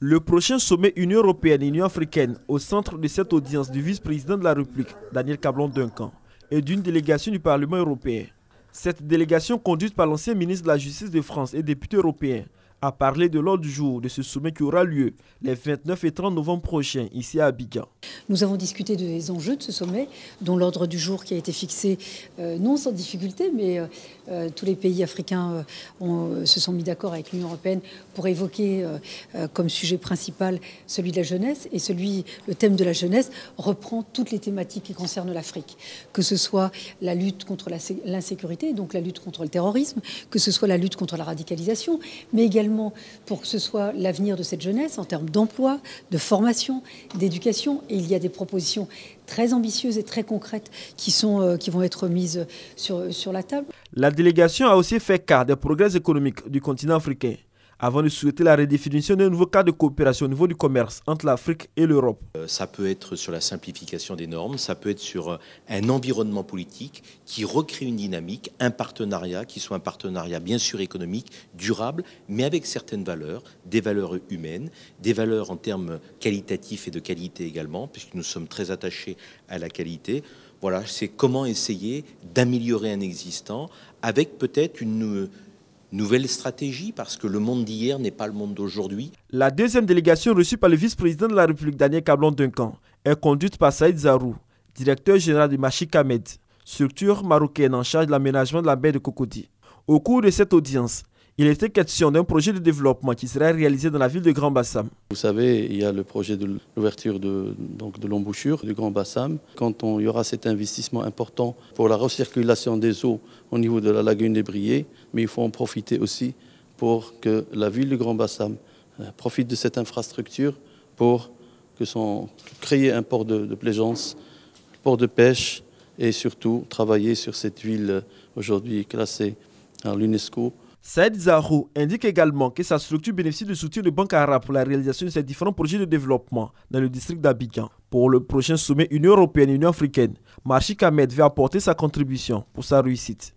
Le prochain sommet Union européenne-Union africaine au centre de cette audience du vice-président de la République, Daniel Kablan-Duncan, et d'une délégation du Parlement européen. Cette délégation, conduite par l'ancien ministre de la Justice de France et député européen, a parlé de l'ordre du jour de ce sommet qui aura lieu les 29 et 30 novembre prochains, ici à Abidjan. Nous avons discuté des enjeux de ce sommet, dont l'ordre du jour qui a été fixé, non sans difficulté, mais tous les pays africains se sont mis d'accord avec l'Union européenne pour évoquer comme sujet principal celui de la jeunesse. Et le thème de la jeunesse reprend toutes les thématiques qui concernent l'Afrique, que ce soit la lutte contre l'insécurité, donc la lutte contre le terrorisme, que ce soit la lutte contre la radicalisation, mais également pour que ce soit l'avenir de cette jeunesse en termes d'emploi, de formation, d'éducation. Et il y a des propositions très ambitieuses et très concrètes qui vont être mises sur la table. La délégation a aussi fait cas des progrès économiques du continent africain, avant de souhaiter la redéfinition d'un nouveau cadre de coopération au niveau du commerce entre l'Afrique et l'Europe. Ça peut être sur la simplification des normes, ça peut être sur un environnement politique qui recrée une dynamique, un partenariat qui soit un partenariat bien sûr économique, durable, mais avec certaines valeurs, des valeurs humaines, des valeurs en termes qualitatifs et de qualité également, puisque nous sommes très attachés à la qualité. Voilà, c'est comment essayer d'améliorer un existant avec peut-être une nouvelle stratégie, parce que le monde d'hier n'est pas le monde d'aujourd'hui. La deuxième délégation reçue par le vice-président de la République, Daniel Kablan-Duncan, est conduite par Saïd Zarou, directeur général de Machik Ahmed, structure marocaine en charge de l'aménagement de la baie de Cocody. Au cours de cette audience, il était question d'un projet de développement qui serait réalisé dans la ville de Grand Bassam. Vous savez, il y a le projet de l'ouverture de l'embouchure du Grand Bassam. Quand il y aura cet investissement important pour la recirculation des eaux au niveau de la lagune des Briers, mais il faut en profiter aussi pour que la ville de Grand Bassam profite de cette infrastructure pour créer un port de plaisance, port de pêche et surtout travailler sur cette ville aujourd'hui classée à l'UNESCO. Saïd Zarou indique également que sa structure bénéficie du soutien de Banque Arabe pour la réalisation de ces différents projets de développement dans le district d'Abidjan. Pour le prochain sommet Union européenne-Union africaine, Machik Ahmed veut apporter sa contribution pour sa réussite.